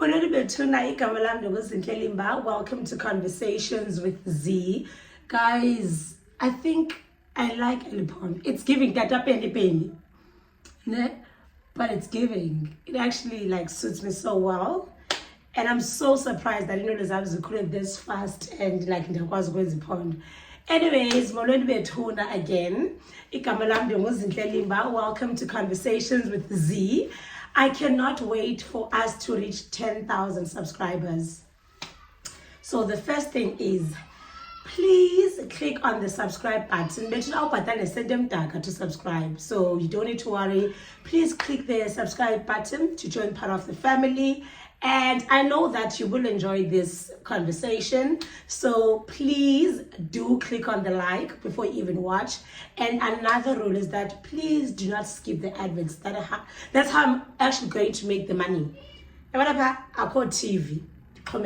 Welcome to Conversations with Z. Guys, I think I like Elipon. It's giving that up any pain. But it's giving. It actually suits me so well. And I'm so surprised that I was recorded this fast and ndakwazi ukwenza iphond. Anyways, molweni bethuna again. Igama lami nguZinhle Limba. Welcome to Conversations with Z. I cannot wait for us to reach 10,000 subscribers. So the first thing is, please click on the subscribe button. To subscribe, so you don't need to worry. Please click the subscribe button to join part of the family. And I know that you will enjoy this conversation, so please do click on the like before you even watch. And another rule is that please do not skip the adverts. That's how I'm actually going to make the money. Ako TV to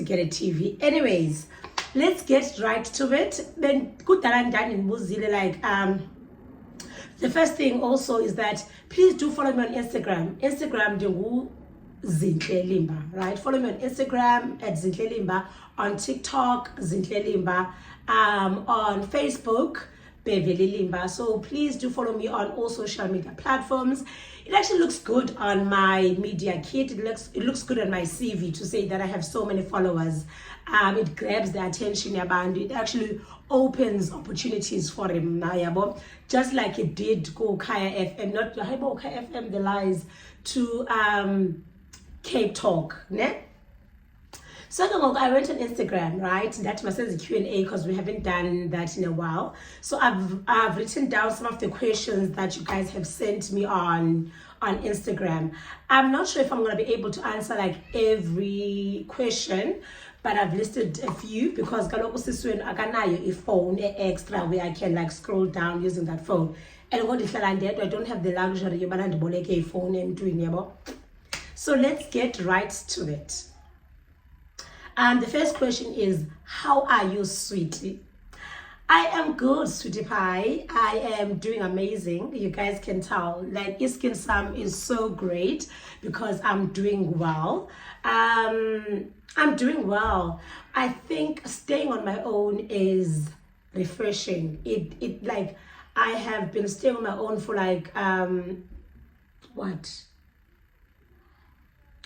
get a TV. Anyways, let's get right to it. Then the first thing also is that please do follow me on Instagram. Instagram Zinhle Limba, right? Follow me on Instagram at Zinhle Limba, on TikTok Zinhle Limba, on Facebook Beverly Limba. So please do follow me on all social media platforms. It actually looks good on my media kit. It looks good on my CV to say that I have so many followers. It grabs the attention and it actually opens opportunities for him. Just like it did go Kaya FM, not Kaya FM, the lies to Cape Talk. Ne? So I went on Instagram, right? That must say the Q&A because we haven't done that in a while. So I've written down some of the questions that you guys have sent me on Instagram. I'm not sure if I'm going to be able to answer every question, but I've listed a few because I a phone extra where I can scroll down using that phone. And I don't have the luxury of a phone and doing. So let's get right to it. The first question is, how are you, sweetie? I am good, sweetie pie. I am doing amazing. You guys can tell. Iskin Sam is so great because I'm doing well. I'm doing well. I think staying on my own is refreshing. I have been staying on my own for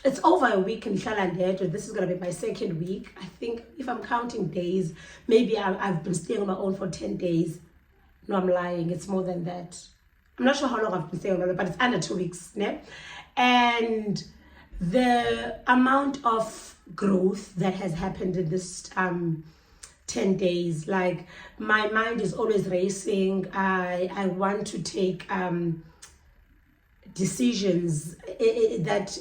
it's over a week in Shalandet. This is going to be my second week. I think if I'm counting days, maybe I've been staying on my own for 10 days. No, I'm lying. It's more than that. I'm not sure how long I've been staying on my own, but it's under 2 weeks. Ne? And the amount of growth that has happened in this 10 days, my mind is always racing. I want to take decisions that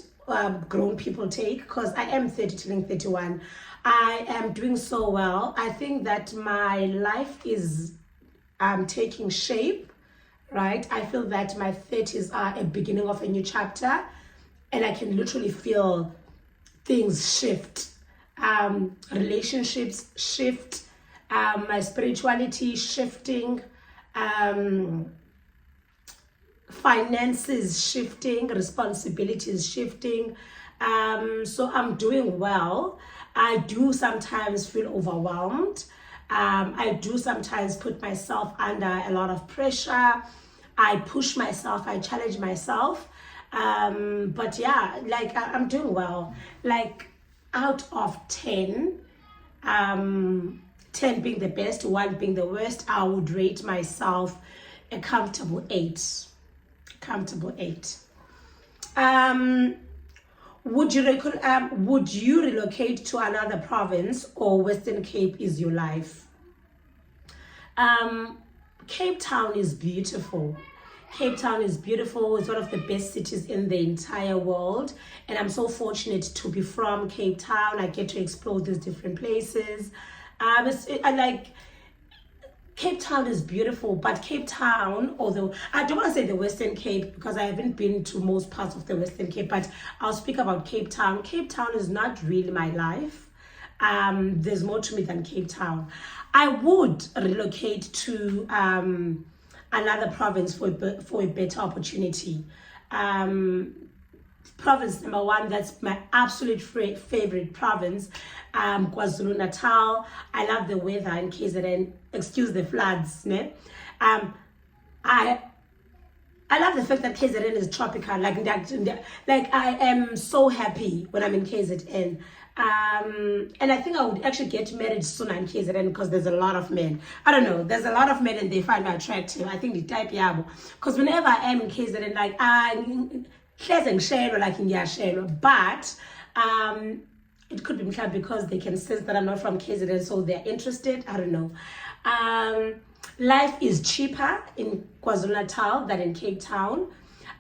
grown people take, because I am 30 turning 31. I am doing so well. I think that my life is taking shape, right? I feel that my 30s are a beginning of a new chapter, and I can literally feel things shift, relationships shift, my spirituality shifting, finances shifting, responsibilities shifting. So I'm doing well. I do sometimes feel overwhelmed. I do sometimes put myself under a lot of pressure. I push myself, I challenge myself. But yeah, I'm doing well. Out of 10, 10 being the best, 1 being the worst, I would rate myself a comfortable 8. Comfortable 8. Would you relocate to another province, or Western Cape is your life? Cape Town is beautiful. Cape Town is beautiful. It's one of the best cities in the entire world, and I'm so fortunate to be from Cape Town. I get to explore these different places. Cape Town is beautiful, but Cape Town, although I don't want to say the Western Cape because I haven't been to most parts of the Western Cape, but I'll speak about Cape Town. Cape Town is not really my life. There's more to me than Cape Town. I would relocate to another province for a better opportunity. province number 1, that's my absolute favorite province, KwaZulu-Natal. I love the weather in KZN. Excuse the floods, ne? I love the fact that KZN is tropical. Like I am so happy when I'm in KZN. And I think I would actually get married sooner in KZN because there's a lot of men. I don't know. There's a lot of men and they find me attractive. I think the type yabo. Because whenever I am in KZN, like but it could be because they can sense that I'm not from KZN, so they're interested. I don't know. Life is cheaper in KwaZulu-Natal than in Cape Town.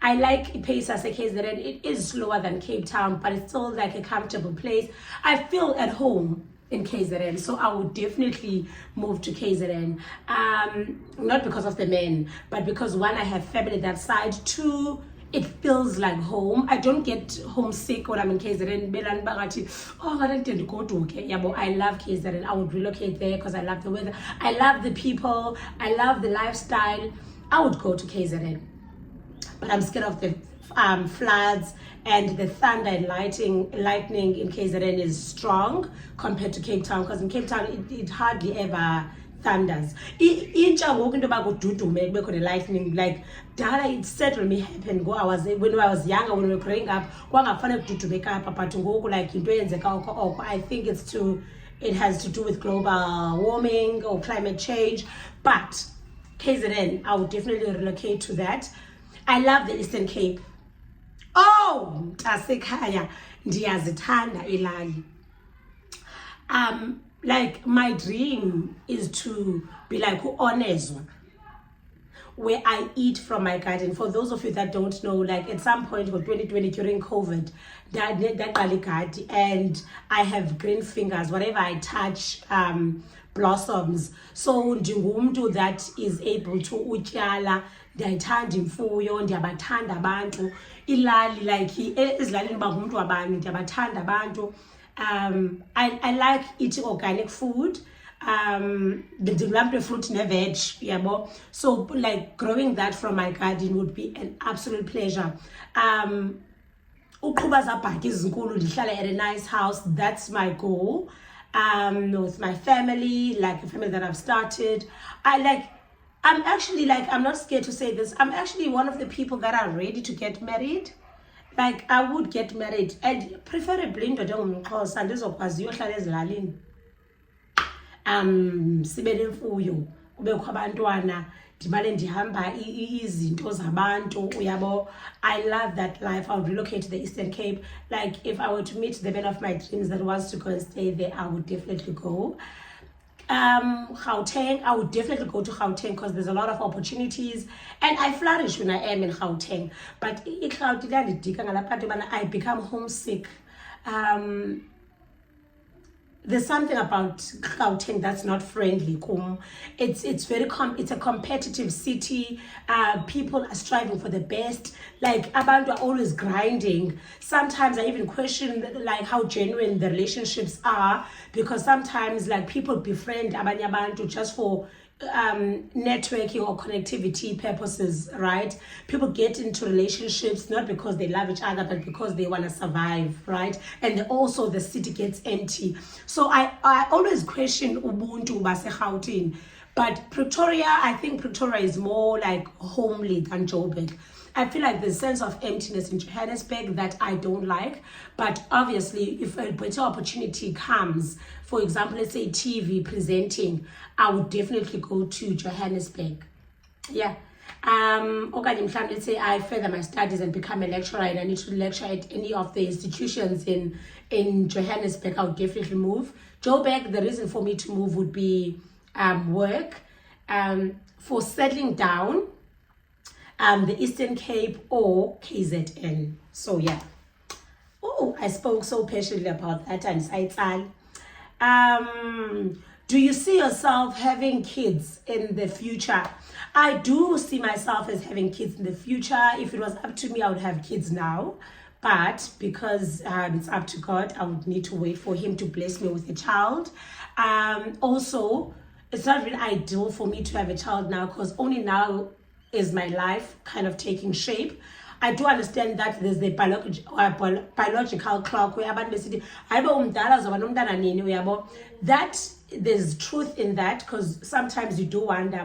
I like Ipesa KZN. It is slower than Cape Town, but it's still like a comfortable place. I feel at home in KZN, so I would definitely move to KZN. Not because of the men, but because 1, I have family that side. 2, it feels like home. I don't get homesick when I'm in KZN. Oh, I didn't go to okay. Yeah, but I love KZN. I would relocate there because I love the weather. I love the people. I love the lifestyle. I would go to KZN. But I'm scared of the floods, and the thunder and lightning in KZN is strong compared to Cape Town, because in Cape Town it hardly ever thunders. The lightning, like it certainly happened. When I was younger, when we were growing up, I think it has to do with global warming or climate change. But KZN, I would definitely relocate to that. I love the Eastern Cape. Oh, tasekhaya ndiyazithanda ilali. Like my dream is to be like Onezwa, where I eat from my garden. For those of you that don't know, like at some point for 2020 during COVID, and I have green fingers. Whatever I touch blossoms. So ndingumntu that is able to utyala. Ndiyayithanda imfuyo, ndiyabathanda abantu. Ilali, like ezilalini uba ngumntu wabani, ndiyabathanda abantu. I like eating organic food. The fruit and veg, yabo. So like growing that from my garden would be an absolute pleasure. Uqhuba zabhaki izinkulu ndihlala at a nice house. That's my goal. With my family, like a family that I've started. I'm actually like, I'm not scared to say this. I'm actually one of the people that are ready to get married. Like I would get married, and preferably indoda engumXhosa ndizokwaziyo uhlala ezilalini. Sibe nemfuyo, kubekho abantwana, ndimane ndihamba izinto zabantu, uyabo. I love that life. I would relocate to the Eastern Cape. Like if I were to meet the man of my dreams that wants to go and stay there, I would definitely go. Gauteng, I would definitely go to Gauteng because there's a lot of opportunities, and I flourish when I am in Gauteng. But I become homesick. There's something about Gauteng that's not friendly. It's very it's a competitive city. People are striving for the best. Like abantu are always grinding. Sometimes I even question like how genuine the relationships are, because sometimes like people befriend abanye abantu just for networking or connectivity purposes, right? People get into relationships not because they love each other, but because they want to survive, right? And also the city gets empty. So I always question Ubuntu Gauteng. But Pretoria, I think Pretoria is more like homely than Joburg. I feel like there's a sense of emptiness in Johannesburg that I don't like. But obviously, if a better opportunity comes, for example, let's say TV presenting, I would definitely go to Johannesburg. Yeah. Let's say I further my studies and become a lecturer, and I need to lecture at any of the institutions in Johannesburg, I would definitely move. Joburg, the reason for me to move would be work. For settling down, the Eastern Cape or KZN. So yeah. Oh, I spoke so passionately about that, and do you see yourself having kids in the future? I do see myself as having kids in the future. If it was up to me, I would have kids now. But because it's up to God, I would need to wait for him to bless me with a child. Also, it's not really ideal for me to have a child now, because only now is my life kind of taking shape. I do understand that there's the biological clock where abantu besithi hayibo umdala zoba nomntana nini uyabo. That there's truth in that, because sometimes you do wonder,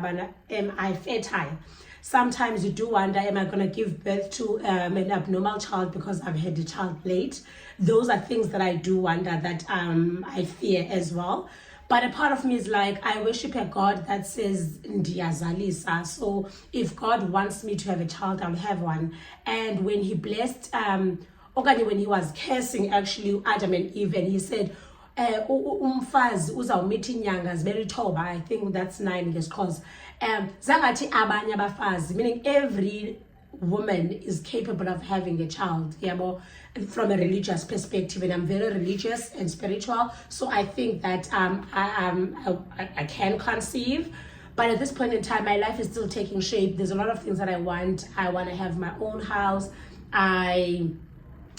am I fertile? Sometimes you do wonder, am I going to give birth to an abnormal child because I've had a child late? Those are things that I do wonder, that I fear as well. But a part of me is like, I worship a God that says ndiyazalisa. So if God wants me to have a child, I'll have one. And when he blessed, when he was cursing actually Adam and Eve, and he said, umfazi uzawumitha inyanga zibele ithoba, I think that's 9 because zangathi abanye abafazi, meaning every woman is capable of having a child, yabo, from a religious perspective, and I'm very religious and spiritual, so I think that I can conceive. But at this point in time, my life is still taking shape. There's a lot of things that I want. I want to have my own house. I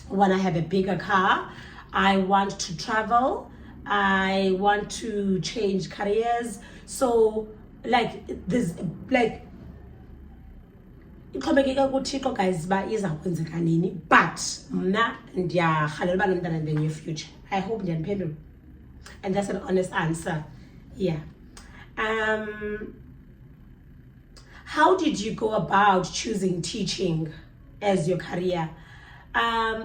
want to have a bigger car. I want to travel. I want to change careers. So like this, like ixhomekeka kuThixo guys ba izakwenzeka nini, but mna ndiyarhalela uba nomntana in the near future. I hope ndiyandiphendula, and that's an honest answer. Yeah. How did you go about choosing teaching as your career?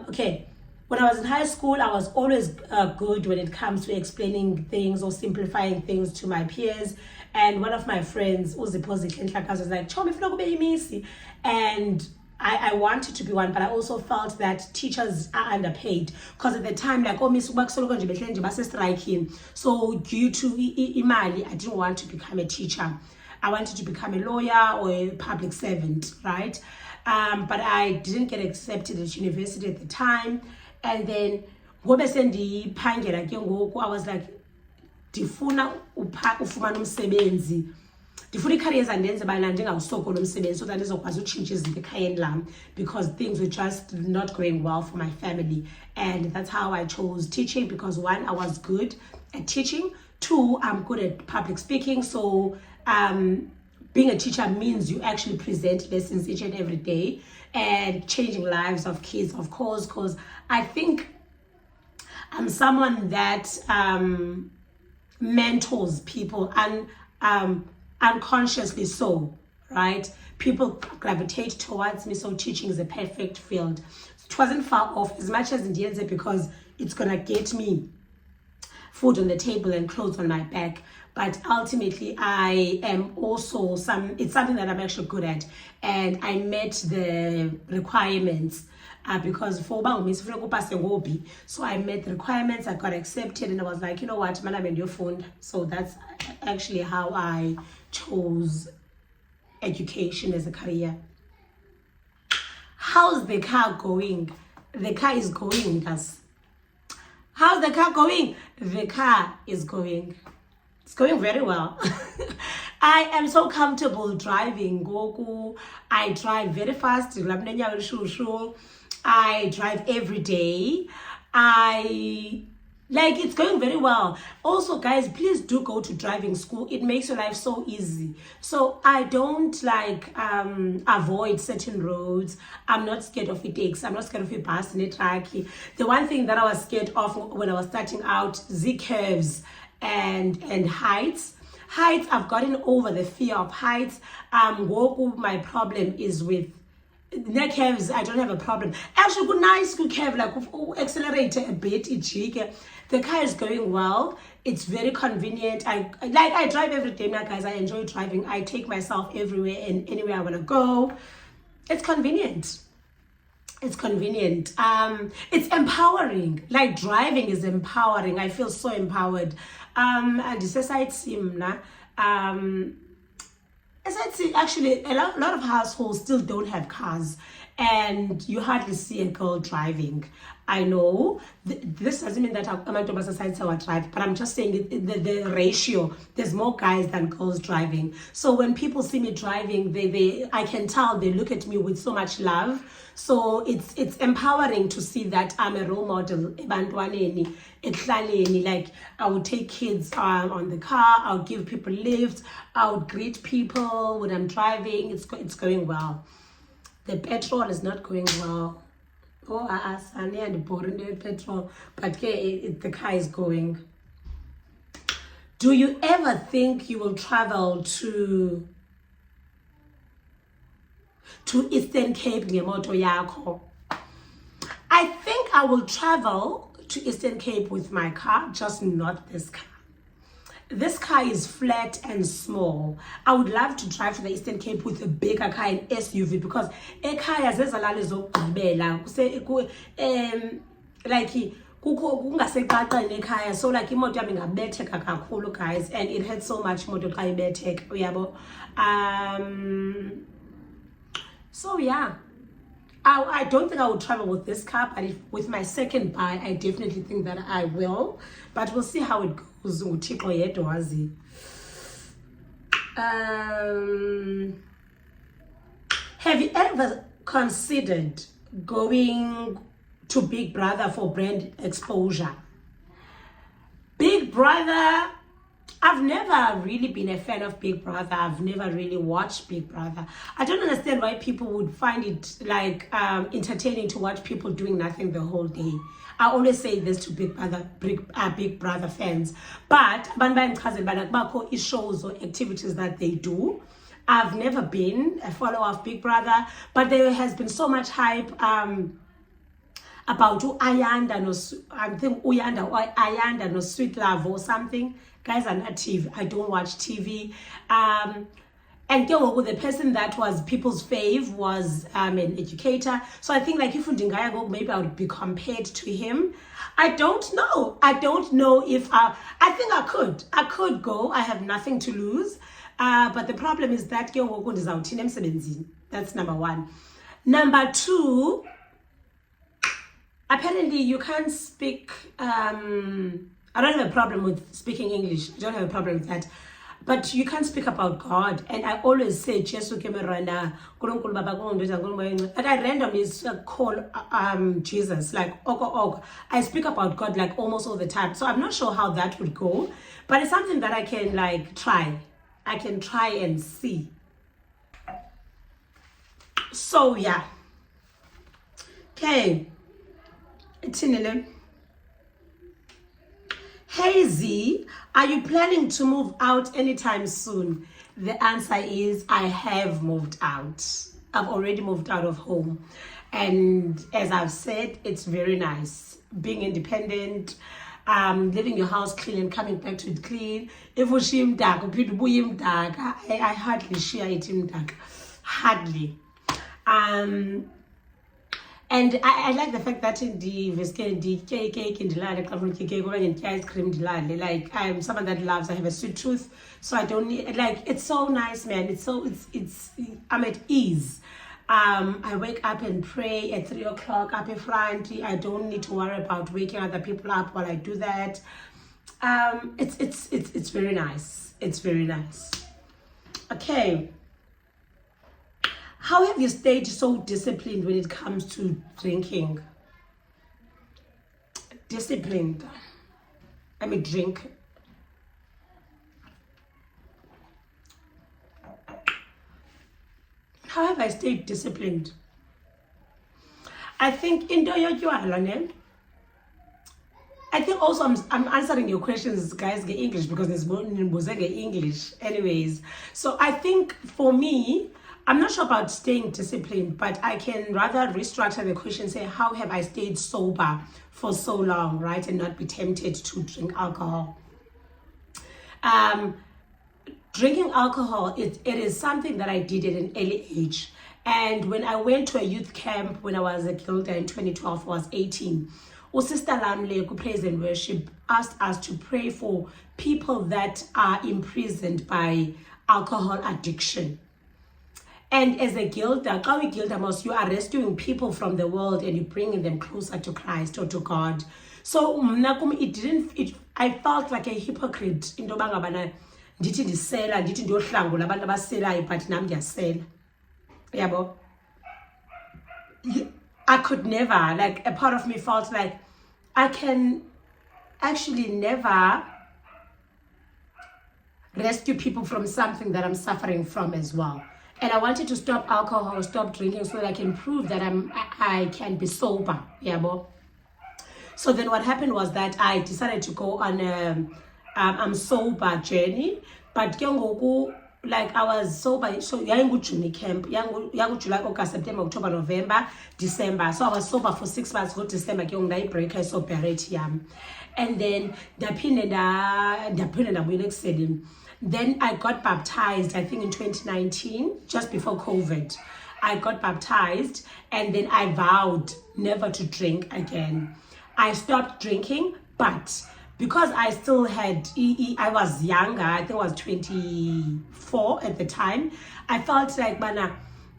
Okay, when I was in high school, I was always good when it comes to explaining things or simplifying things to my peers. And one of my friends, Uzipho Zihle, was like, Chomi, funa kube yimisi. And I wanted to be one, but I also felt that teachers are underpaid, because at the time, like, Miss Ubaksolo nje behleli nje base striking. So due to imali, I didn't want to become a teacher. I wanted to become a lawyer or a public servant, right? But I didn't get accepted at university at the time. And then ngobe sendiphangela ke ngoku, I was like, ndifuna ufumana umsebenzi, ndifuna i-career zandenze bana ndingawusokoli umsebenzi, so that ndizokwazi utshintsha izinto ekhayeni lam, because things were just not going well for my family. And that's how I chose teaching, because 1, I was good at teaching. 2, I'm good at public speaking. So being a teacher means you actually present lessons each and every day and changing lives of kids, of course, because I think I'm someone that mentors people, and unconsciously so, right? People gravitate towards me, so teaching is a perfect field. It wasn't far off, as much as Indians, because it's gonna get me food on the table and clothes on my back. But ultimately, I am also it's something that I'm actually good at, and I met the requirements. Because for so I met the requirements, I got accepted, and I was like, you know what, man, I'm in your phone. So that's actually how I chose education as a career. How's the car going? The car is going, guys. How's the car going? The car is going. It's going very well. I am so comfortable driving. Goku. I drive very fast. I drive every day. It's going very well. Also, guys, please do go to driving school. It makes your life so easy. So I don't avoid certain roads. I'm not scared of it. I'm not scared of a bus and a truck. The one thing that I was scared of when I was starting out, Z curves and heights. Heights, I've gotten over the fear of heights. My problem is with neck curves. I don't have a problem. Actually, good nice good curve, like accelerate a bit. The car is going well. It's very convenient. I drive every day now, guys. I enjoy driving. I take myself everywhere and anywhere I want to go. It's convenient. It's convenient. It's empowering. Like, driving is empowering. I feel so empowered. And society, actually, a lot of households still don't have cars, and you hardly see a girl driving. I know this doesn't mean that I'm society will drive, but I'm just saying the ratio. There's more guys than girls driving. So when people see me driving, I can tell they look at me with so much love. So it's empowering to see that I'm a role model. Like, I would take kids on the car. I'll give people lifts. I would greet people when I'm driving. It's going well. The petrol is not going well. Oh, Sunny and boring the petrol, but the car is going. Do you ever think you will travel to Eastern Cape ngemoto yakho? I think I will travel to Eastern Cape with my car, just not this car. This car is flat and small. I would love to drive to the Eastern Cape with a bigger car, an SUV, because ekhaya zezalala zokugqibela like kungaseqaqeni ekhaya, so like imoto yami ingabetheka kakhulu, guys, and it hurts so much imoto xa ibetheka, uyabo. So yeah, I don't think I will travel with this car, but with my second buy, I definitely think that I will. But we'll see how it goes. Have you ever considered going to Big Brother for brand exposure? Big Brother, I've never really been a fan of Big Brother. I've never really watched Big Brother. I don't understand why people would find it like entertaining to watch people doing nothing the whole day. I always say this to Big Brother fans. But shows or activities that they do. I've never been a follower of Big Brother, but there has been so much hype about Ayanda no, I think Uyanda or Ayanda no Sweet Love or something. Guys are not TV. I don't watch TV. And the person that was people's fave was an educator. So I think like if Undingaya, maybe I would be compared to him. I don't know. I don't know if I think I could. I could go. I have nothing to lose. But the problem is that that's number one. Number two, apparently you can't speak I don't have a problem with speaking English. I don't have a problem with that. But you can't speak about God. And I always say, Jesus, but I randomly call Jesus, like, I speak about God like almost all the time. So I'm not sure how that would go. But it's something that I can like try. I can try and see. So, yeah. Okay. Hazy, are you planning to move out anytime soon? The answer is I have moved out. I've already moved out of home. And as I've said, it's very nice. Being independent, leaving your house clean and coming back to it clean. If I hardly share it in dark. Hardly. And I like the fact that in the cake in the ice cream, like I'm someone that loves, I have a sweet tooth, so I don't need, like, it's so nice, man. It's I'm at ease. I wake up and pray at 3 o'clock up in front. I don't need to worry about waking other people up while I do that. It's very nice. It's very nice. Okay. How have you stayed so disciplined when it comes to drinking? Disciplined. I mean, drink. How have I stayed disciplined? I think in I think also I'm answering your questions, guys, get English, because there's more in English. Anyways, so I think for me, I'm not sure about staying disciplined, but I can rather restructure the question, say, how have I stayed sober for so long, right, and not be tempted to drink alcohol? Drinking alcohol, it is something that I did at an early age. And when I went to a youth camp when I was a Gilda in 2012, I was 18. Sister Lamle, who praise and worship, asked us to pray for people that are imprisoned by alcohol addiction. And as a Gilda, you are rescuing people from the world and you're bringing them closer to Christ or to God. So I felt like a hypocrite. Ndithi ndisela, ndithi ndiyohlangula abantu abaselayo, but nami ndiyasela. Yabo. I could never, like, a part of me felt like I can actually never rescue people from something that I'm suffering from as well. And I wanted to stop alcohol, stop drinking, so that I can prove that I can be sober. Yeah, so then what happened was that I decided to go on a sober journey. But like I was sober, so Juni camp, July, August, September, October, November, December. So I was sober for 6 months. Go December, break I soberate and then then I got baptized, I think in 2019, just before COVID. I got baptized, and then I vowed never to drink again. I stopped drinking, but because I still had, I was younger, I think I was 24 at the time, I felt like,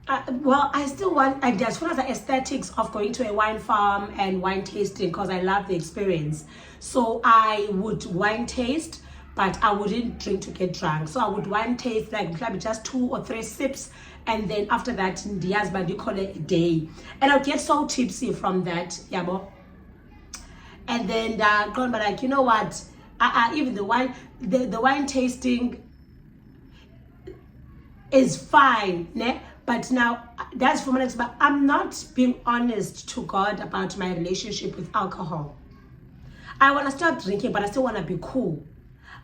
I still want, as well as the aesthetics of going to a wine farm and wine tasting, because I love the experience. So I would wine taste, but I wouldn't drink to get drunk. So I would wine taste, like maybe just 2 or 3 sips, and then after that, you call it a day. And I'll get so tipsy from that, And then but like, you know what? Even the wine tasting is fine, ne? But now that's for my next. But I'm not being honest to God about my relationship with alcohol. I want to stop drinking, but I still want to be cool.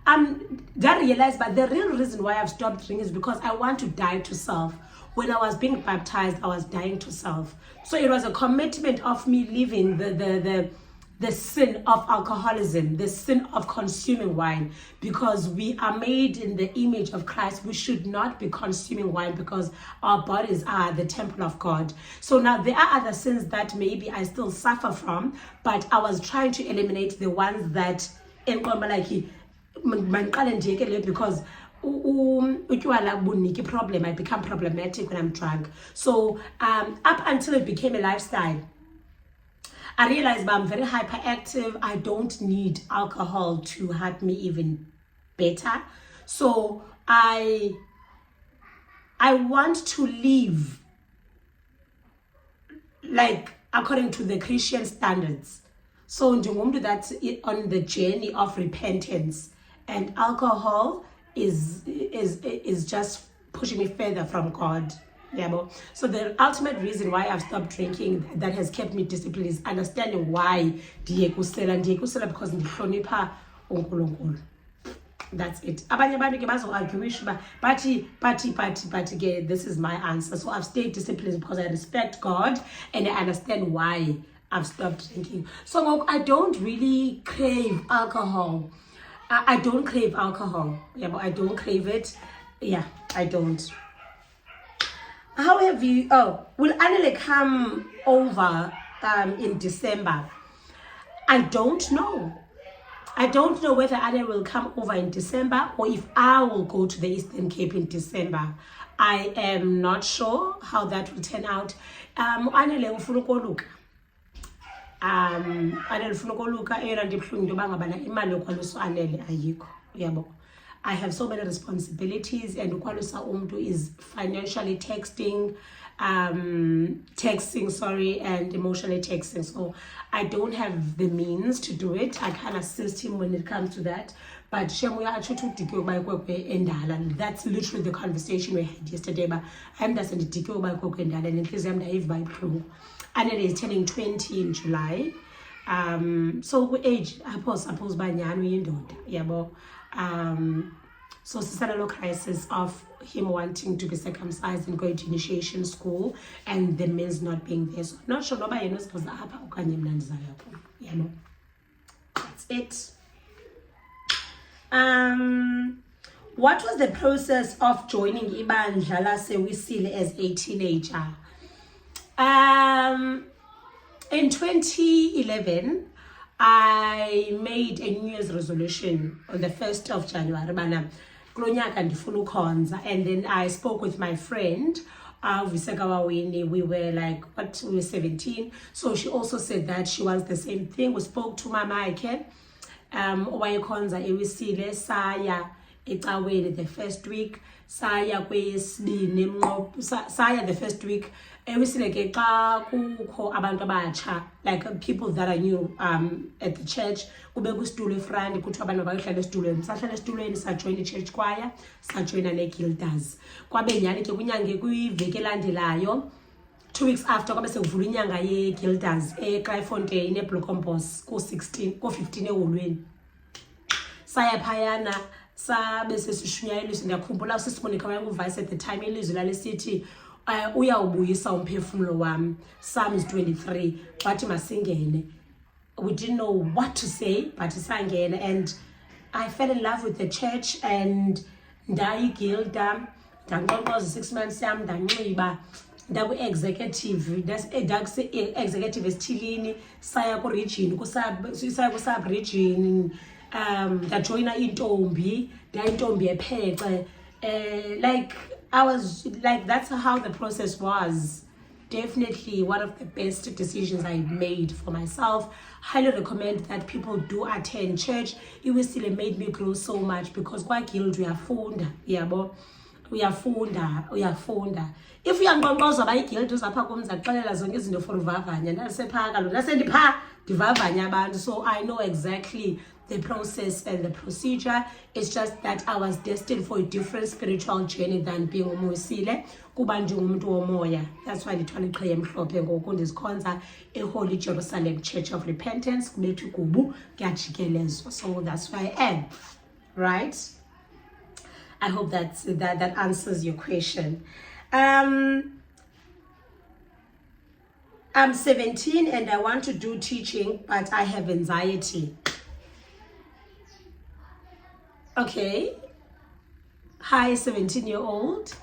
That realized, but the real reason why I've stopped drinking is because I want to die to self. When I was being baptized, I was dying to self. So it was a commitment of me leaving the sin of alcoholism, the sin of consuming wine, because we are made in the image of Christ. We should not be consuming wine because our bodies are the temple of God. So now there are other sins that maybe I still suffer from, but I was trying to eliminate the ones that because problem, I become problematic when I'm drunk. So up until it became a lifestyle, I realized I'm very hyperactive. I don't need alcohol to help me even better. So I want to live like according to the Christian standards. So that's on the journey of repentance, and alcohol is just pushing me further from God. So the ultimate reason why I've stopped drinking, that has kept me disciplined, is understanding why ndiyekusela because ndihlonipha uNkulunkulu. That's it. Abanye abantu ke bazo-argue but this is my answer. So I've stayed disciplined because I respect God and I understand why I've stopped drinking. So I don't really crave alcohol. I don't crave alcohol. But I don't crave it. I don't. How have you? Will Anele come over in December? I don't know. I don't know whether Anele will come over in December or if I will go to the Eastern Cape in December. I am not sure how that will turn out. Anele ufuna ukoluka. Anele ufuna ukoluka eyona nto ibuhlungu into yoba ngabana imali yokwalusa Anele ayikho. Uyabo. I have so many responsibilities, and ukwalusa umntu is financially taxing, and emotionally taxing. So I don't have the means to do it. I can assist him when it comes to that. But that's literally the conversation we had yesterday. But I'm just in the and it is turning 20 in July. So age I suppose by yabo. So it's a little crisis of him wanting to be circumcised and going to initiation school, and the means not being there. So I'm not sure nobody knows because that's it. What was the process of joining Ibandla Lasewisile as a teenager? In 2011, I made a New Year's resolution on the 1st of January. And then I spoke with my friend, we were like, we were 17. So she also said that she wants the same thing. We spoke to Mama Ike, Ewisile, Saya, ecaweni the first week, saya kweyesibini saya the first week. Ewisile ke xa kukho abantu abatsha, like people that are new at the church, kube kwisitulo efront kuthiwa abantu bayohlala esitulweni, sahlala esitulweni sajoyina i-church choir, sajoyina ne-guilders. Kwabe nyhani ke kunyange kwiveki elandelayo, 2 weeks after kwabe sekuvula inyanga ye-guilders eKlaifontein eBloemfontein ku-15 eholweni. Saya phayana sabe sesishunyaya ilizwi, ndiyakhumbula usisiMonica wayengu-vice at the time, ilizwi lalisithi uyawubuyisa umphefumulo wami, Psalms 23, wathi masingene. We didn't know what to say, but sangena, and I fell in love with the church, and ndayigilda, ndanqonqoza 6 months yam, ndanxiba, ndaku-executive, executive esithilini, saya ku-region, saya ku-sub-region, ndajoyina intombi, ndayintombi ephece, like, I was like, that's how the process was. Definitely one of the best decisions I made for myself. Highly recommend that people do attend church. It will still made me grow so much, because kwa guild uyafunda, yabo, uyafunda. If uyanqonqozwa ba iguild uzapha kumza axelela zonke izinto for uvavanya, ndasepha kaloku ndasendipha ndivavanya abantu, so I know exactly the process and the procedure. It's just that I was destined for a different spiritual journey than being uMosile, kuba ndingumuntu womoya. That's why ndithwala iqhiya emhlophe ngoku ndizikhonza eHoly Jerusalem Church of Repentance kubethu kubu kuyajikelezwa. So that's why I am, right? I hope that answers your question. I'm 17 and I want to do teaching, but I have anxiety. Okay. Hi, 17-year-old.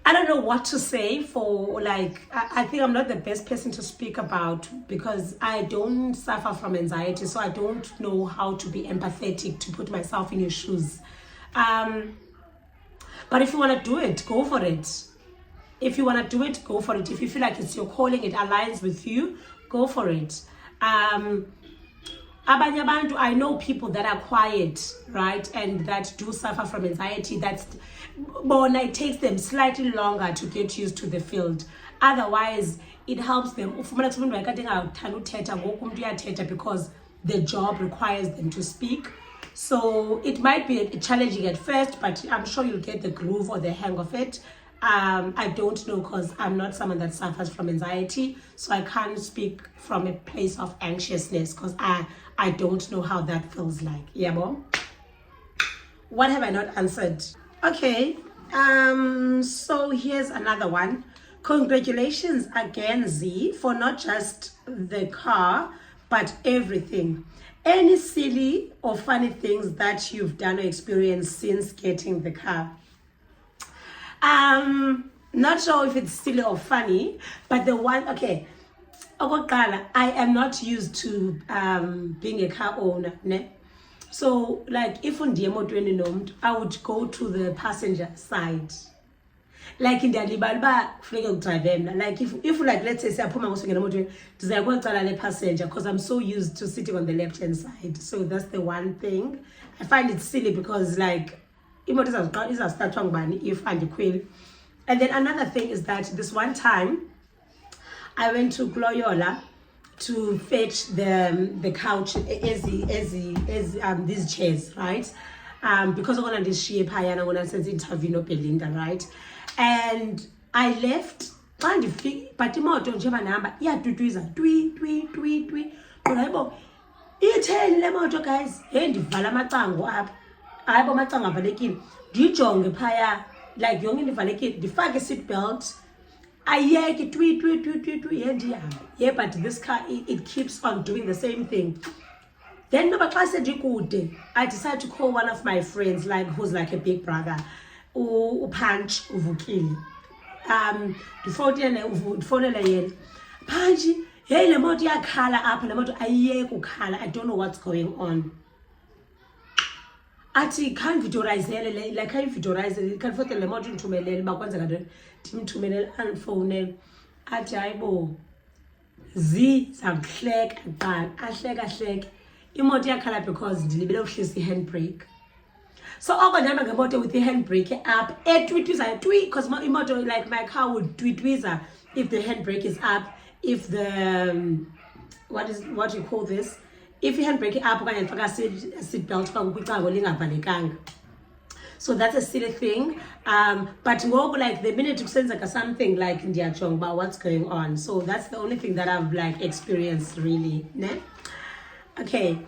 I don't know what to say for, like, I think I'm not the best person to speak about, because I don't suffer from anxiety, so I don't know how to be empathetic, to put myself in your shoes. But if you want to do it, go for it. If you want to do it, go for it. If you feel like it's your calling, it aligns with you, go for it. Abanye abantu, I know people that are quiet, right, and that do suffer from anxiety. That's, but it takes them slightly longer to get used to the field. Otherwise, it helps them. Because the job requires them to speak. So it might be challenging at first, but I'm sure you'll get the groove or the hang of it. I don't know, because I'm not someone that suffers from anxiety, so I can't speak from a place of anxiousness, because I don't know how that feels like. Yeah, Mom? What have I not answered? Okay, so here's another one. Congratulations again, Z, for not just the car, but everything. Any silly or funny things that you've done or experienced since getting the car? Not sure if it's silly or funny, but the one, okay, I am not used to being a car owner, ne? So like if on the I would go to the passenger side. Like in the drive, like if like let's say I'm passenger, because I'm so used to sitting on the left hand side. So that's the one thing. I find it silly, because like and then another thing is that this one time I went to Loyola to fetch the couch as these chairs, right? Because I'm gonna this shape high and I'm gonna send interview no Belinda, right? And I left, but the motor number, yeah, twi. But I tell the motor guys, hey, the Valamatango up. I have a tongue valekin. Dijonge paya, like young in the valekin, the fag seat belt. I yak tweet, yeah, but this car it keeps on doing the same thing. Then no, but I said I decided to call one of my friends, like who's like a big brother, Punch Uvukili. The phone Punchy, hey, the motor color up and the motor color. I don't know what's going on. Ati can't visualize like can't visualize it. Can't put the motor into my leg, but once I got Tim to me and phone. Ati aibo Z some flag and bad. I flag. Imotia color because the little she's the handbrake. So oko ndihamba ngemoto with the handbrake up etwitwizayo twi, because imoto, like my car would twitwiza if the handbrake is up, if the what do you call this, if i-handbrake up okanye ndifaka seat belt xa kukwicango lingavalekanga. So that's a silly thing. But ngoku, like the minute kusenzeka something, like ndiyajonga about what's going on. So that's the only thing that I've like experienced really. Ne? Okay.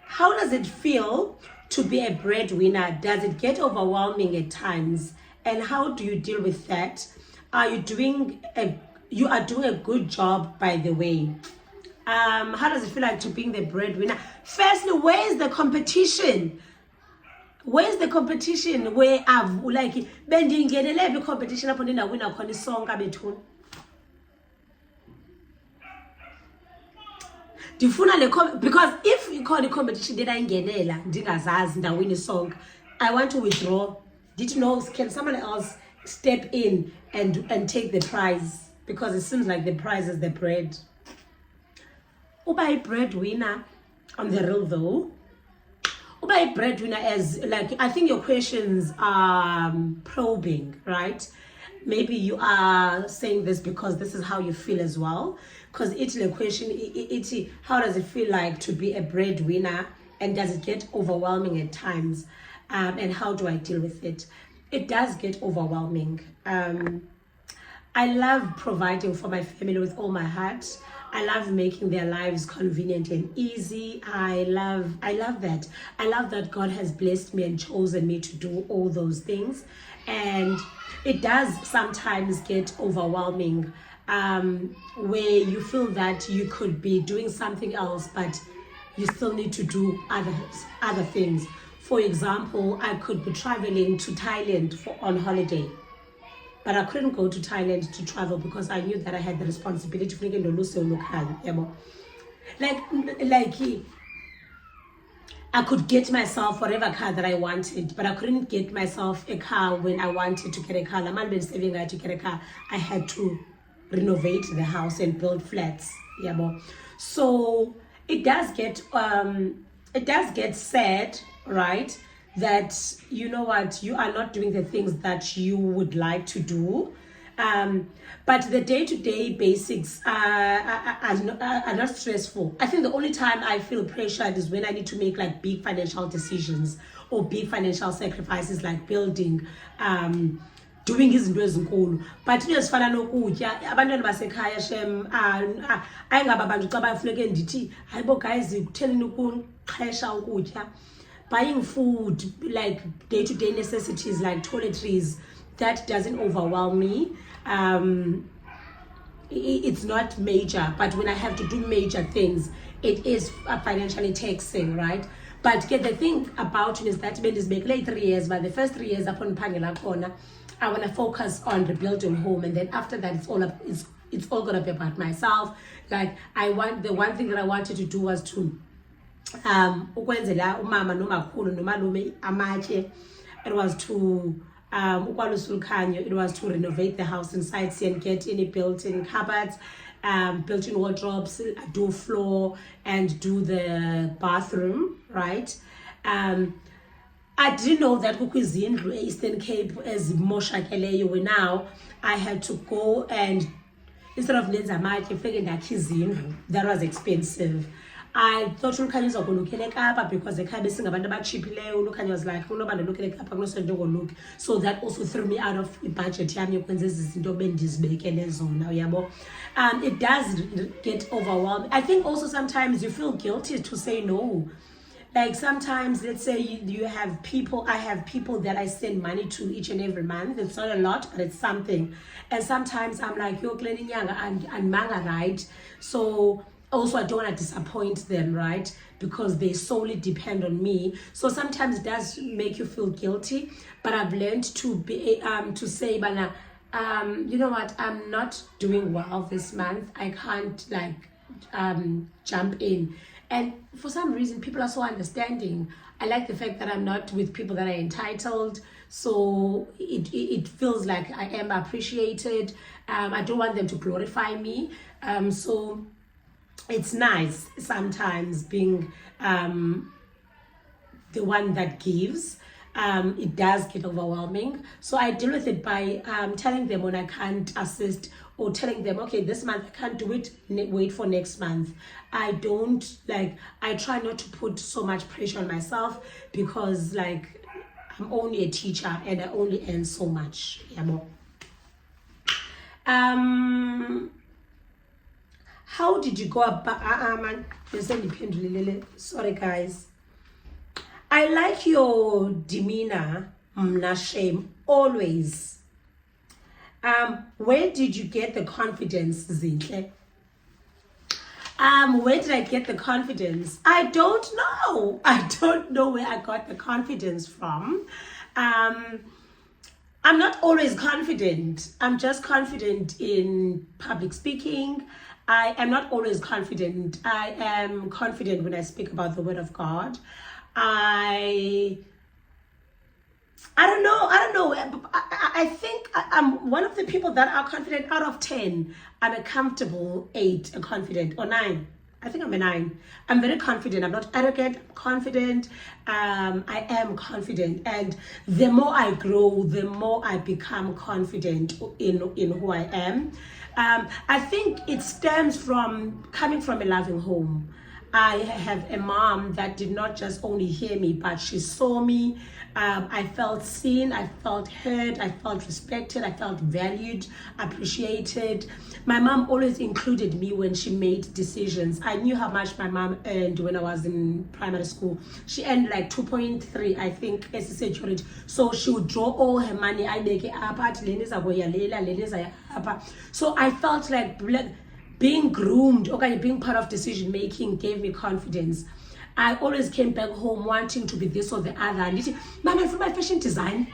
How does it feel to be a breadwinner? Does it get overwhelming at times? And how do you deal with that? You are doing a good job, by the way. How does it feel like to being the breadwinner? Firstly, where is the competition? Where's the competition? Where I've like bendingenele every competition apho ndinawina khona isonka bethuna. Ndifuna le because if ikhona competition ndinayingenela ndingazazi ndawina isonka, I want to withdraw. Did you know, can someone else step in and take the prize? Because it seems like the prize is the bread. Uba a breadwinner, on the real though, uba a breadwinner, as like, I think your questions are probing, right? Maybe you are saying this because this is how you feel as well. Because it's the question, how does it feel like to be a breadwinner, and does it get overwhelming at times? And how do I deal with it? It does get overwhelming. I love providing for my family with all my heart. I love making their lives convenient and easy. I love that. I love that God has blessed me and chosen me to do all those things. And it does sometimes get overwhelming, where you feel that you could be doing something else, but you still need to do other things. For example, I could be traveling to Thailand on holiday, but I couldn't go to Thailand to travel because I knew that I had the responsibility to like I could get myself whatever car that I wanted, but I couldn't get myself a car when I wanted to get a car. I'm not saving to get a car. I had to renovate the house and build flats. So it does get sad, right? That, you know what, you are not doing the things that you would like to do. But the day-to-day basics are not stressful. I think the only time I feel pressured is when I need to make like big financial decisions or big financial sacrifices, like building, doing izinto ezinkulu. But into ezifana nokutya, abantwana basekhaya shem ayingaba abantu xa bafuneke ndithi hayibo guys kutheleni ukuxhesha ukutya. Buying food, like day-to-day necessities like toiletries, that doesn't overwhelm me. It's not major, but when I have to do major things, it is financially taxing, right? But the thing about it is that when it's make like 3 years, but the first 3 years upon Pangela corner, I want to focus on rebuilding home, and then after that it's all gonna be about myself. Like the one thing that I wanted to do was to ukwenzela umama nomakhulu nomalume amatye. It was to it was to renovate the house inside and get any built-in cupboards, built-in wardrobes, do floor and do the bathroom, right? I didn't know that kukwizindlu Eastern Cape ezimoshakeleyo, where now I had to go and instead of nenza amatye fike ndakhe izindlu. That was expensive. I thought uLukhanya uzokulukela eKapa because ekhaya besingabantu abachiphileyo. uLukhanya was like unoba ndilukela eKapa kunosento ngoluki. So that also threw me out of the budget yami yokwenza ezi zinto bendizibekele zona, uyabo. It does get overwhelming. I think also sometimes you feel guilty to say no. Like sometimes, let's say you have people, I have people that I send money to each and every month. It's not a lot, but it's something. And sometimes I'm like, you're cleaning young and manga, right? So also I don't want to disappoint them, right? Because they solely depend on me. So sometimes it does make you feel guilty, but I've learned to be to say, Bana, you know what, I'm not doing well this month. I can't like jump in. And for some reason, people are so understanding. I like the fact that I'm not with people that are entitled. So it feels like I am appreciated. I don't want them to glorify me. So it's nice sometimes being the one that gives. It does get overwhelming. So I deal with it by telling them when I can't assist, or telling them, okay, this month I can't do it, wait for next month. I try not to put so much pressure on myself, because like I'm only a teacher and I only earn so much. How did you go about sorry guys, I like your demeanor, shame, always. Where did you get the confidence, Zinhle? Where did I get the confidence? I don't know. I don't know where I got the confidence from. I'm not always confident. I'm just confident in public speaking. I am not always confident. I am confident when I speak about the word of God. I don't know. I think I'm one of the people that are confident. Out of 10, I'm a comfortable 8, a confident, or 9. I think I'm a 9. I'm very confident. I'm not arrogant. I'm confident. I am confident. And the more I grow, the more I become confident in who I am. I think it stems from coming from a loving home. I have a mom that did not just only hear me, but she saw me. I felt seen, I felt heard, I felt respected, I felt valued, appreciated. My mom always included me when she made decisions. I knew how much my mom earned when I was in primary school. She earned like 2.3, I think, as a security. So she would draw all her money. I make it up. So I felt like being groomed, okay, being part of decision making gave me confidence. I always came back home wanting to be this or the other. And mama, for my fashion design,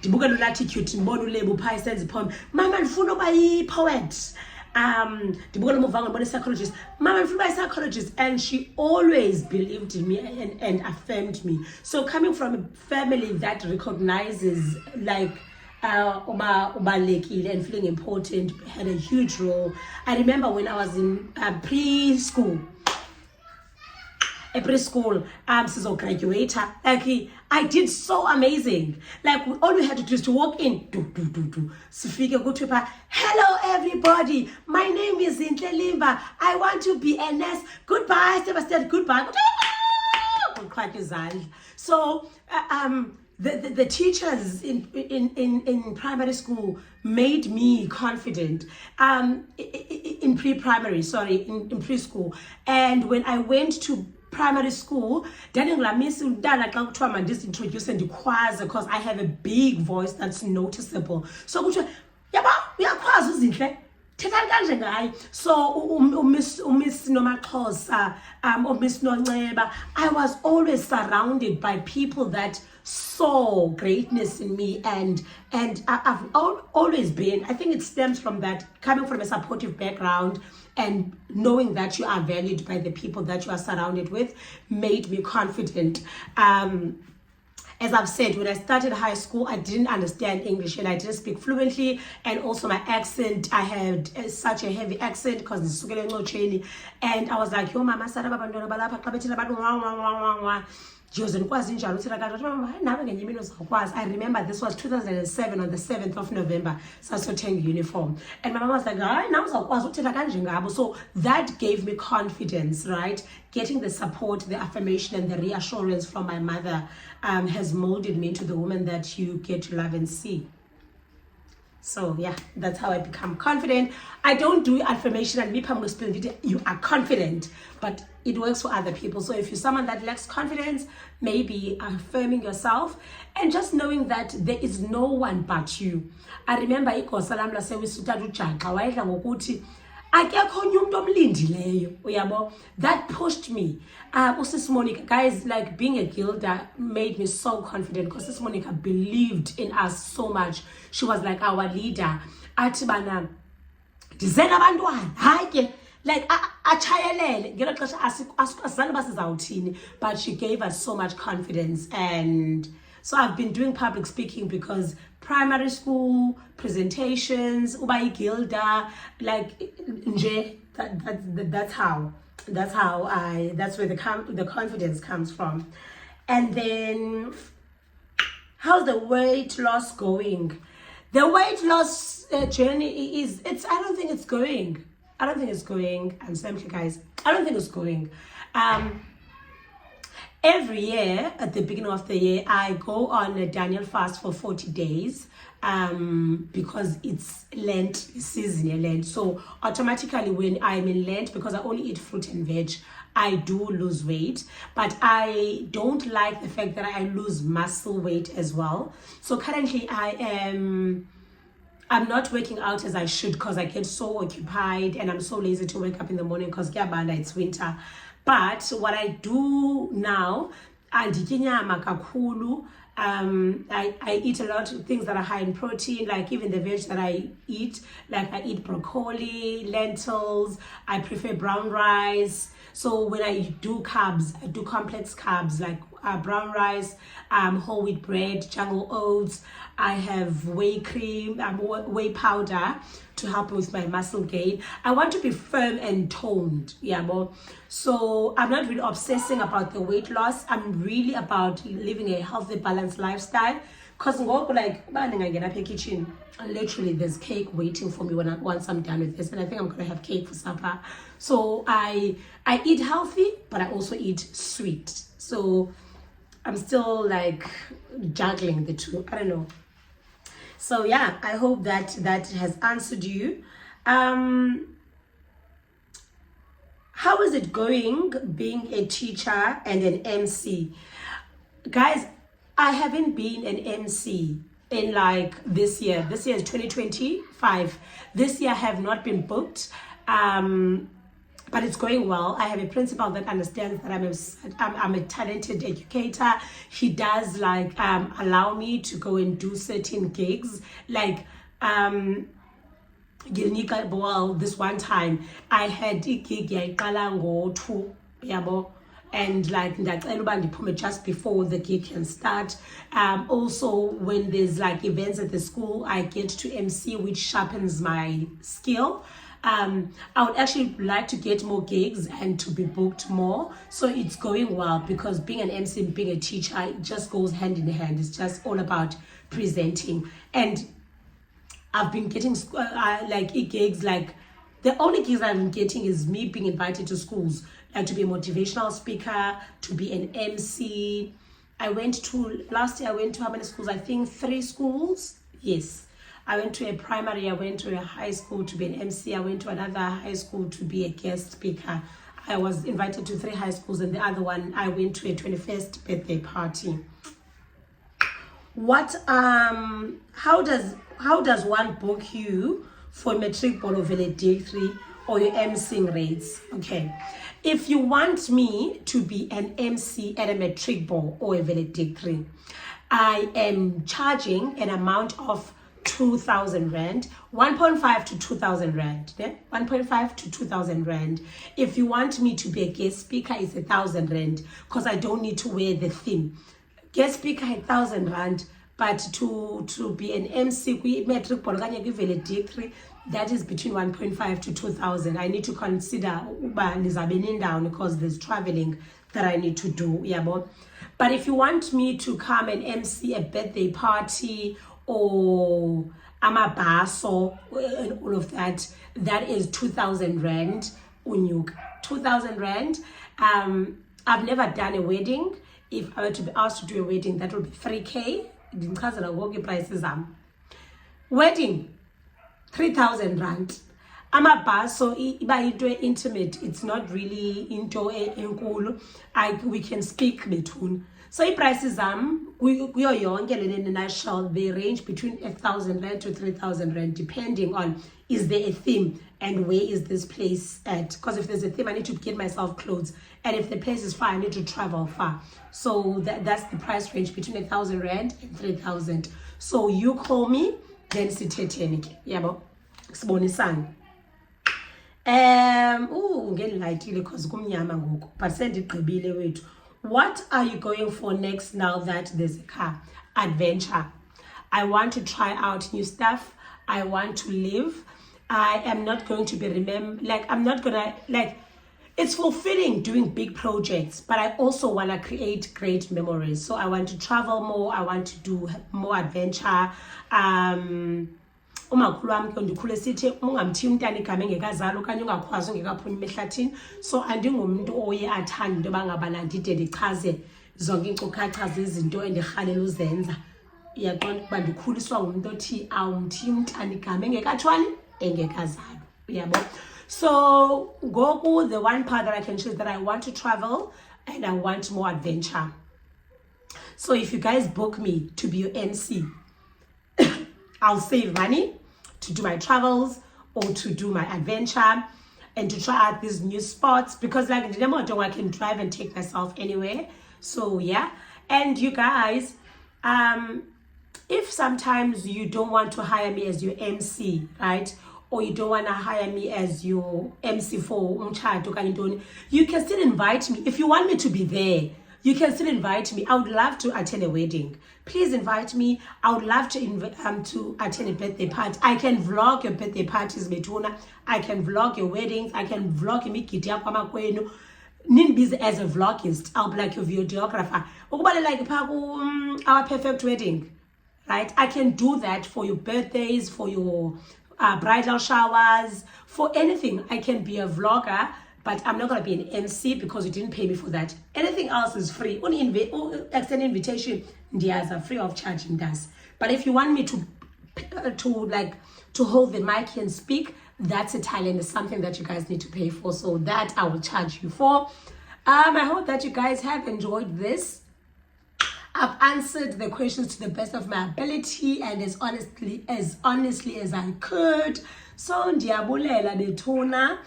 ndibuka lo-latitude ndibona ulebo phaa isenza ipoem. Mama, ndifuna uba yi-poet. Ndibuka lo muvhango ndibona i-psychologist. Mama, ndifuna uba yi-psychologist. And she always believed in me and affirmed me. So coming from a family that recognizes like ubalekile and feeling important had a huge role. I remember when I was in preschool, so graduate, like I did so amazing. Like all we had to do is to walk in, hello everybody, my name is Zinhle Limba, I want to be a nurse, goodbye, Sebastian, goodbye. So the teachers in primary school made me confident in preschool. And when I went to primary school, introduce because I have a big voice that's noticeable. So so Miss Nomaxhosa, Miss Nonceba, I was always surrounded by people that saw greatness in me, and I've always been, I think it stems from that, coming from a supportive background and knowing that you are valued by the people that you are surrounded with made me confident. As I've said, when I started high school, I didn't understand English and I didn't speak fluently. And also my accent, I had such a heavy accent because it's and I was like, yo, mama, I remember this was 2007 on the 7th of November, Sasoteng uniform. And my mama was like, so that gave me confidence, right? Getting the support, the affirmation, and the reassurance from my mother has molded me into the woman that you get to love and see. So yeah, that's how I become confident. I don't do affirmation and you are confident, but it works for other people. So if you're someone that lacks confidence, maybe affirming yourself and just knowing that there is no one but you. I remember that pushed me. Sis Monica, guys, like being a Gilda made me so confident because Sis Monica believed in us so much. She was like our leader. Like but she gave us so much confidence. And so I've been doing public speaking because primary school presentations, Ubai Gilda, like that's where the confidence comes from. And then, how's the weight loss going? The weight loss journey I don't think it's going. I'm saying, guys, I don't think it's going. Every year, at the beginning of the year, I go on a Daniel fast for 40 days because it's Lent season, Lent. So automatically when I'm in Lent, because I only eat fruit and veg, I do lose weight. But I don't like the fact that I lose muscle weight as well. So currently I'm not working out as I should because I get so occupied and I'm so lazy to wake up in the morning because it's winter. But what I do now, I eat a lot of things that are high in protein, like even the veg that I eat, like I eat broccoli, lentils, I prefer brown rice. So when I do carbs, I do complex carbs like brown rice, whole wheat bread, jungle oats. I have whey cream, whey powder to help with my muscle gain. I want to be firm and toned, so I'm not really obsessing about the weight loss. I'm really about living a healthy, balanced lifestyle. Because kitchen, literally there's cake waiting for me once I'm done with this, and I think I'm gonna have cake for supper. So I eat healthy, but I also eat sweet. So I'm still like juggling the two. I don't know. So yeah, I hope that has answered you. How is it going being a teacher and an MC? Guys, I haven't been an MC in like this year. This year is 2025. This year I have not been booked. But it's going well. I have a principal that understands that I'm a talented educator. He does like allow me to go and do certain gigs. Like this one time I had a gig and like just before the gig can start. Also when there's like events at the school, I get to MC, which sharpens my skill. I would actually like to get more gigs and to be booked more. So it's going well because being an MC and being a teacher, it just goes hand in hand. It's just all about presenting. And I've been getting like gigs, like the only gigs I've been getting is me being invited to schools, like to be a motivational speaker, to be an MC. Last year I went to how many schools? I think 3 schools. Yes. I went to a primary, I went to a high school to be an MC, I went to another high school to be a guest speaker. I was invited to 3 high schools, and the other one I went to a 21st birthday party. How does one book you for matric ball or valedictory or your emceeing rates? Okay, if you want me to be an MC at a matric ball or a valedictory, I am charging an amount of 2,000 rand, 1.5 to 2,000 rand, 1.5 to 2,000 rand. If you want me to be a guest speaker, it's 1,000 rand because I don't need to wear the theme. Guest speaker 1,000 rand, but to be an MC, metric valedictory, that is between 1.5 to 2,000. I need to consider because there's traveling that I need to do. But if you want me to come and MC a birthday party or amabaso and all of that, that is 2,000 rand unyuka. 2,000 rand. I've never done a wedding. If I were to be asked to do a wedding, that would be 3K. Wedding 3,000 rand. Amabaso iba into intimate, it's not really into enkulu. We can speak between. So prices in a nutshell, they range between 1,000 rand to 3,000 rand, depending on is there a theme and where is this place at. Because if there's a theme, I need to get myself clothes, and if the place is far, I need to travel far. So that's the price range between 1,000 rand and 3,000. So you call me, then sithethenike. Yabo, sibonisana. Ngendilayitile because kumnyama ngoku, but sendigqibile wethu. What are you going for next now that there's a car? Adventure. I want to try out new stuff. I want to live. I am not going to be I'm not gonna it's fulfilling doing big projects, but I also want to create great memories. So I want to travel more. I want to do more adventure. Umakhulu wami ke ndikhule sithi ungamthi umntana igama engekazali okanye ungakwazi ungekaphumi ehlathini. So andingumuntu oye athanda into bangabana ndide ndichaze zonke iinkcukacha zezinto endirhalela uzenza. Uyaqonda ukuba ndikhuliswa ngumuntu othi awumthi umntana igama engekatshwani engekazali. Uyabo? So Goku, the one part that I can share is that I want to travel and I want more adventure. So if you guys book me to be your MC, I'll save money to do my travels or to do my adventure and to try out these new spots, because like I can drive and take myself anywhere. So yeah, and you guys, if sometimes you don't want to hire me as your MC, right? Or you don't want to hire me as your MC for umtshato, you can still invite me. If you want me to be there, you can still invite me. I would love to attend a wedding. Please invite me. I would love to attend a birthday party. I can vlog your birthday parties, Betuna. I can vlog your weddings. I can vlog imigidi yakho amakwenu. Busy as a vlogist. I'll be like your videographer. Like our perfect wedding, right? I can do that for your birthdays, for your bridal showers, for anything. I can be a vlogger, but I'm not going to be an MC because you didn't pay me for that. Anything else is free. Only extend invitation, ndiyazi are free of charge in das. But if you want me to hold the mic and speak, that's a talent. It's something that you guys need to pay for. So that I will charge you for. I hope that you guys have enjoyed this. I've answered the questions to the best of my ability and as honestly as I could. So ndiyabulela Betuna.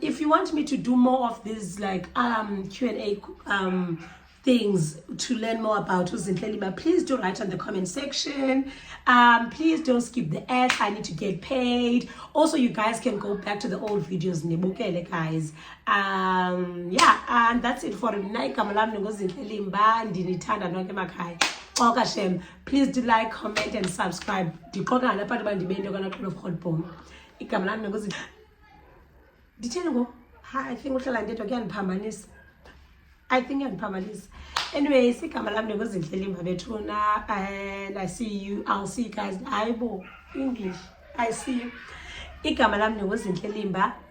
If you want me to do more of these like Q&A things to learn more about uZinhle, please do write on the comment section. Please don't skip the ads. I need to get paid. Also, you guys can go back to the old videos, nibukele guys. Yeah, and that's it for tonight. Please do like, comment, and subscribe. I think anyway, and I'll see you guys. English. I see you.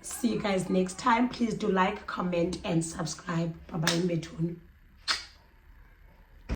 See you guys next time. Please do like, comment, and subscribe. Bye bye.